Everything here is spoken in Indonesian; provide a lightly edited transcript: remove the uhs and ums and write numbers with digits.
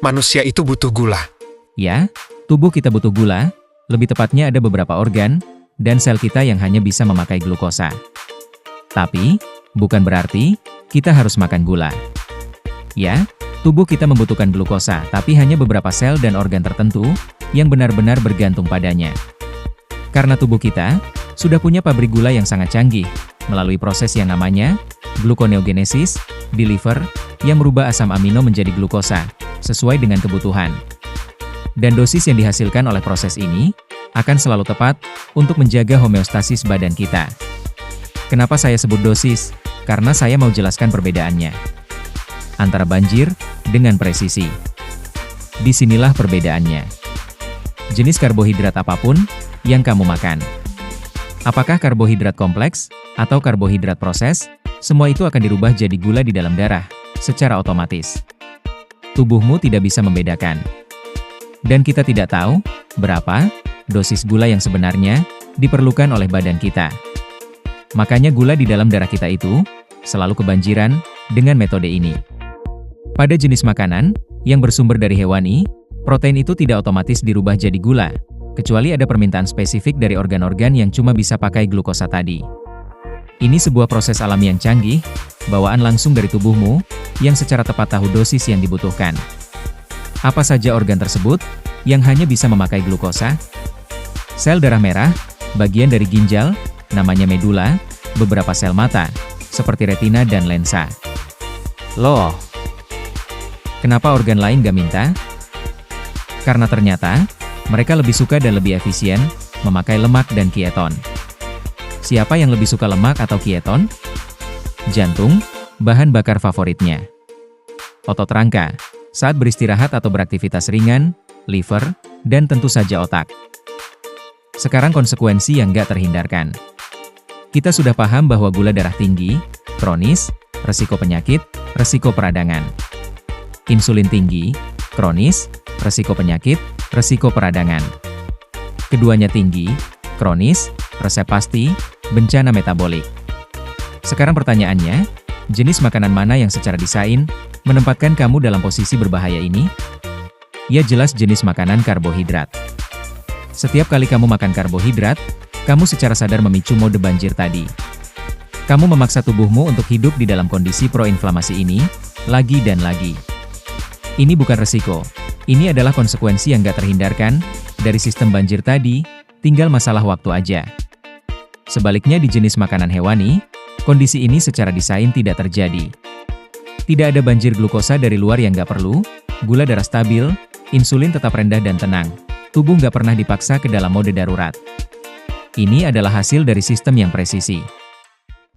manusia itu butuh gula. Ya, tubuh kita butuh gula, lebih tepatnya ada beberapa organ dan sel kita yang hanya bisa memakai glukosa. Tapi, bukan berarti kita harus makan gula. Ya, tubuh kita membutuhkan glukosa, tapi hanya beberapa sel dan organ tertentu yang benar-benar bergantung padanya. Karena tubuh kita sudah punya pabrik gula yang sangat canggih, melalui proses yang namanya gluconeogenesis di liver, yang merubah asam amino menjadi glukosa, sesuai dengan kebutuhan. Dan dosis yang dihasilkan oleh proses ini akan selalu tepat untuk menjaga homeostasis badan kita. Kenapa saya sebut dosis? Karena saya mau jelaskan perbedaannya antara banjir dengan presisi. Disinilah perbedaannya. Jenis karbohidrat apapun yang kamu makan. Apakah karbohidrat kompleks atau karbohidrat proses, semua itu akan dirubah jadi gula di dalam darah secara otomatis. Tubuhmu tidak bisa membedakan. Dan kita tidak tahu berapa dosis gula yang sebenarnya diperlukan oleh badan kita. Makanya gula di dalam darah kita itu selalu kebanjiran dengan metode ini. Pada jenis makanan yang bersumber dari hewani, protein itu tidak otomatis dirubah jadi gula, kecuali ada permintaan spesifik dari organ-organ yang cuma bisa pakai glukosa tadi. Ini sebuah proses alami yang canggih, bawaan langsung dari tubuhmu, yang secara tepat tahu dosis yang dibutuhkan. Apa saja organ tersebut yang hanya bisa memakai glukosa? Sel darah merah, bagian dari ginjal, namanya medula, beberapa sel mata, seperti retina dan lensa. Loh, kenapa organ lain gak minta? Karena ternyata, mereka lebih suka dan lebih efisien memakai lemak dan kieton. Siapa yang lebih suka lemak atau kieton? Jantung, bahan bakar favoritnya. Otot rangka, saat beristirahat atau beraktivitas ringan, liver, dan tentu saja otak. Sekarang konsekuensi yang gak terhindarkan. Kita sudah paham bahwa gula darah tinggi, kronis, resiko penyakit, resiko peradangan. Insulin tinggi, kronis, resiko penyakit, resiko peradangan. Keduanya tinggi, kronis, resep pasti, bencana metabolik. Sekarang pertanyaannya, jenis makanan mana yang secara desain menempatkan kamu dalam posisi berbahaya ini? Ya jelas jenis makanan karbohidrat. Setiap kali kamu makan karbohidrat, kamu secara sadar memicu mode banjir tadi. Kamu memaksa tubuhmu untuk hidup di dalam kondisi proinflamasi ini, lagi dan lagi. Ini bukan resiko. Ini adalah konsekuensi yang gak terhindarkan dari sistem banjir tadi, tinggal masalah waktu aja. Sebaliknya di jenis makanan hewani, kondisi ini secara desain tidak terjadi. Tidak ada banjir glukosa dari luar yang gak perlu, gula darah stabil, insulin tetap rendah dan tenang. Tubuh gak pernah dipaksa ke dalam mode darurat. Ini adalah hasil dari sistem yang presisi.